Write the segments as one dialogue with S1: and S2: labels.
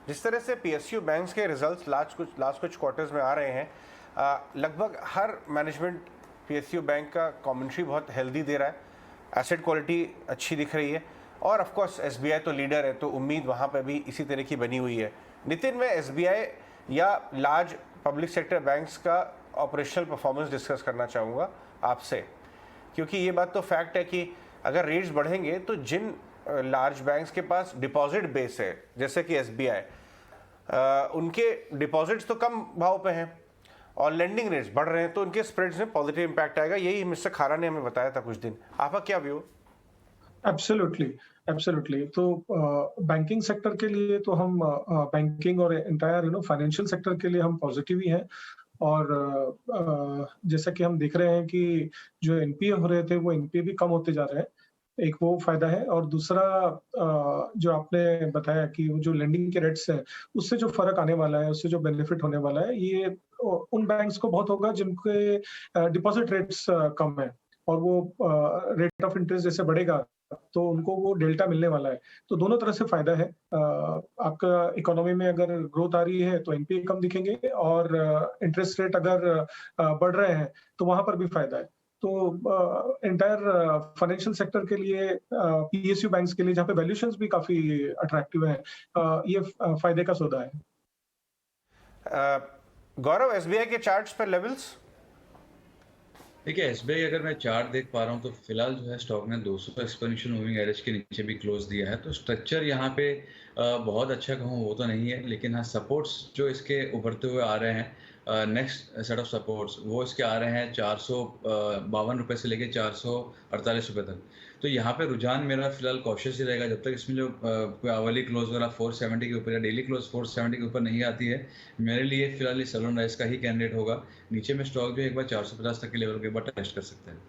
S1: जिस तरह से पीएसयू बैंक्स के रिजल्ट्स लास्ट कुछ क्वार्टर्स में आ रहे हैं, लगभग हर मैनेजमेंट पीएसयू बैंक का कमेंट्री बहुत हेल्दी दे रहा है, एसेट क्वालिटी अच्छी दिख रही है, और ऑफ कोर्स एसबीआई तो लीडर है, तो उम्मीद वहाँ पर भी इसी तरह की बनी हुई है। नितिन, मैं एसबीआई या लार्ज पब्लिक सेक्टर बैंक्स का ऑपरेशनल परफॉर्मेंस डिस्कस करना चाहूँगा आपसे, क्योंकि ये बात तो फैक्ट है कि अगर रेट्स बढ़ेंगे तो जिन लार्ज बैंक्स के पास डिपॉजिट बेस है जैसे कि एसबीआई, उनके डिपॉजिट्स तो कम भाव पे हैं और लेंडिंग रेट्स बढ़ रहे हैं, तो उनके स्प्रेड्स में पॉजिटिव इंपैक्ट आएगा। यही मिस्टर खारा ने हमें बताया था कुछ दिन। आपका क्या व्यू?
S2: Absolutely, absolutely. तो बैंकिंग सेक्टर के लिए तो हम बैंकिंग और एंटायर फाइनेंशियल सेक्टर के लिए हम पॉजिटिव ही हैं। और जैसा कि हम देख रहे हैं कि जो एनपीए हो रहे थे, वो एनपीए भी कम होते जा रहे हैं। एक वो फ़ायदा है, और दूसरा जो आपने बताया कि वो जो लेंडिंग के रेट्स हैं, उससे जो फ़र्क आने वाला है, उससे जो बेनिफिट होने वाला है, ये उन बैंक्स को बहुत होगा जिनके डिपॉज़िट रेट्स कम हैं, और वो रेट ऑफ इंटरेस्ट जैसे बढ़ेगा, तो उनको वो डेल्टा मिलने वाला है। तो दोनों तरह से फ़ायदा है। आपका इकोनॉमी में अगर ग्रोथ आ रही है, तो एनपीए कम दिखेंगे, और इंटरेस्ट रेट अगर बढ़ रहे हैं, तो वहाँ पर भी फ़ायदा है। तो एंटायर फाइनेंशियल सेक्टर के लिए, पीएसयू बैंक्स के लिए, जहाँ पे वैल्यूएशंस भी काफ़ी अट्रैक्टिव हैं, ये फ़ायदे का सौदा है।
S1: गौरव, एसबीआई के चार्ट्स पर लेवल्स?
S3: देखिए, एसबीआई अगर मैं चार्ट देख पा रहा हूँ तो फिलहाल जो है स्टॉक ने 200 एक्सपोनेंशियल मूविंग एवरेज के नीचे भी क्लोज दिया है। तो स्ट्रक्चर यहाँ पे बहुत अच्छा कहूँ वो तो नहीं है, लेकिन हाँ, सपोर्ट्स जो इसके उभरते हुए आ रहे हैं, नेक्स्ट सेट ऑफ सपोर्ट्स वो इसके आ रहे हैं 452 रुपये से लेके 448 रुपये तक। तो यहाँ पे रुझान मेरा फिलहाल कॉशियस ही रहेगा जब तक इसमें जो कोई आवली क्लोज वगैरह 470 के ऊपर या डेली क्लोज 470 के ऊपर नहीं आती है। मेरे लिए फिलहाल ये सैलून राइज का ही कैंडिडेट होगा। नीचे में स्टॉक जो एक बार 450 तक के लेवल के ऊपर टेस्ट कर सकते हैं।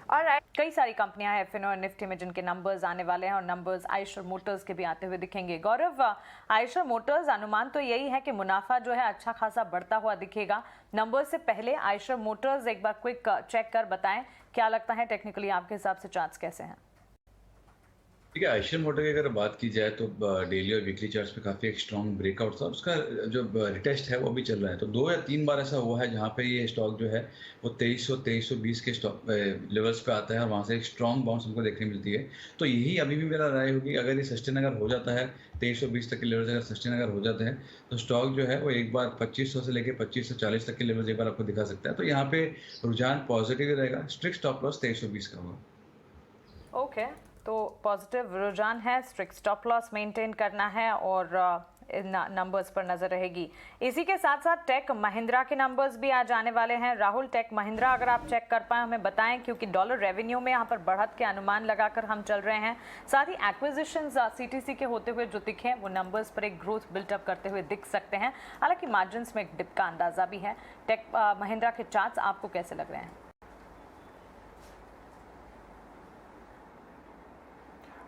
S4: ऑलराइट, कई सारी कंपनियां हैं फिनो और निफ्टी में जिनके नंबर्स आने वाले हैं, और नंबर्स आयशर मोटर्स के भी आते हुए दिखेंगे। गौरव, आयशर मोटर्स अनुमान तो यही है कि मुनाफा जो है अच्छा खासा बढ़ता हुआ दिखेगा। नंबर्स से पहले आयशर मोटर्स एक बार क्विक चेक कर बताएं, क्या लगता है टेक्निकली आपके हिसाब से चार्ट्स कैसे हैं?
S3: ठीक है, आयशर मोटर की अगर बात की जाए तो डेली और वीकली चार्ट्स पे काफ़ी एक स्ट्रॉन्ग ब्रेकआउट था। उसका जो रिटेस्ट है वो भी चल रहा है। तो 2 या 3 बार ऐसा हुआ है जहाँ पे ये स्टॉक जो है वो 2300-2320 के स्टॉक लेवल्स पे आता है, और वहाँ से एक स्ट्रॉन्ग बाउंस हमको देखने मिलती है। तो यही अभी भी मेरा राय होगी, अगर ये सस्टेन अगर हो जाता है 2320 तक के लेवल्स अगर सस्टेन अगर हो जाते हैं, तो स्टॉक जो है वो एक बार 2500 से लेकर 2540 तक के लेवल्स एक बार आपको दिखा सकता है। तो यहाँ पे रुझान पॉजिटिव रहेगा। स्ट्रिक्ट स्टॉप लॉस 2320 का होगा।
S4: ओके, तो पॉजिटिव रुझान है, स्ट्रिक्ट स्टॉप लॉस मेंटेन करना है, और नंबर्स पर नजर रहेगी। इसी के साथ साथ टेक महिंद्रा के नंबर्स भी आज आने वाले हैं। राहुल, टेक महिंद्रा अगर आप चेक कर पाए हमें बताएं, क्योंकि डॉलर रेवेन्यू में यहाँ पर बढ़त के अनुमान लगाकर हम चल रहे हैं। साथ ही एक्विजिशंस सीटीसी के होते हुए जो दिखे वो नंबर्स पर एक ग्रोथ बिल्टअप करते हुए दिख सकते हैं। हालांकि मार्जिन में एक डिप का अंदाजा भी है। टेक महिंद्रा के चार्ट्स आपको कैसे लग रहे हैं?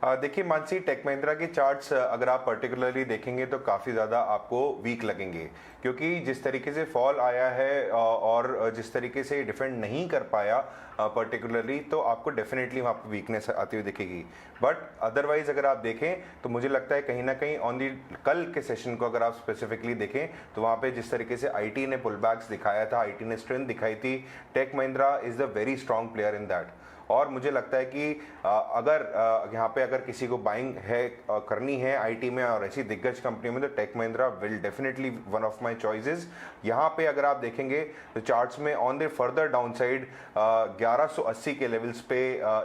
S5: देखिए मानसी, टेक महिंद्रा के चार्ट्स अगर आप पर्टिकुलरली देखेंगे तो काफ़ी ज़्यादा आपको वीक लगेंगे, क्योंकि जिस तरीके से फॉल आया है और जिस तरीके से डिफेंड नहीं कर पाया पर्टिकुलरली, तो आपको डेफिनेटली वहाँ पर वीकनेस आती हुई दिखेगी। बट अदरवाइज अगर आप देखें तो मुझे लगता है कहीं ना कहीं ऑन दी कल के सेशन को अगर आप स्पेसिफिकली देखें तो वहाँ पे जिस तरीके से आईटी ने पुल बैक्स दिखाया था, आईटी ने स्ट्रेंथ दिखाई थी, tech Mahindra is the very strong player in that. और मुझे लगता है कि अगर यहाँ पे अगर किसी को बाइंग है करनी है आईटी में और ऐसी दिग्गज कंपनी में, तो tech Mahindra will definitely one of my choices. यहाँ पे अगर आप देखेंगे तो चार्ट्स में on the further down side 1180 के लेवल्स पे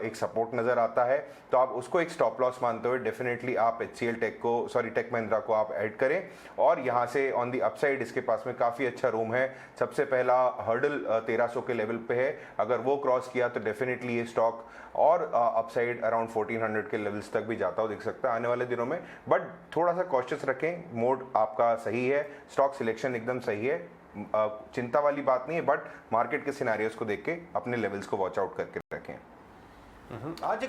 S5: एक सपोर्ट नज़र आता है, तो आप उसको एक स्टॉप लॉस मानते हुए डेफिनेटली आप टेक महिंद्रा को आप ऐड करें। और यहाँ से ऑन दी अपसाइड इसके पास में काफ़ी अच्छा रूम है। सबसे पहला हर्डल 1300 के लेवल पे है, अगर वो क्रॉस किया तो डेफिनेटली ये स्टॉक और अपसाइड अराउंड 1400 के लेवल्स तक भी जाता हो दिख सकता है आने वाले दिनों में। बट थोड़ा सा कॉशियस रखें, मोड आपका सही है, स्टॉक सिलेक्शन एकदम सही है, चिंता वाली बात नहीं है, बट मार्केट के सिनेरियोस को देख के अपने लेवल्स को वॉच आउट करके रखें।
S1: आज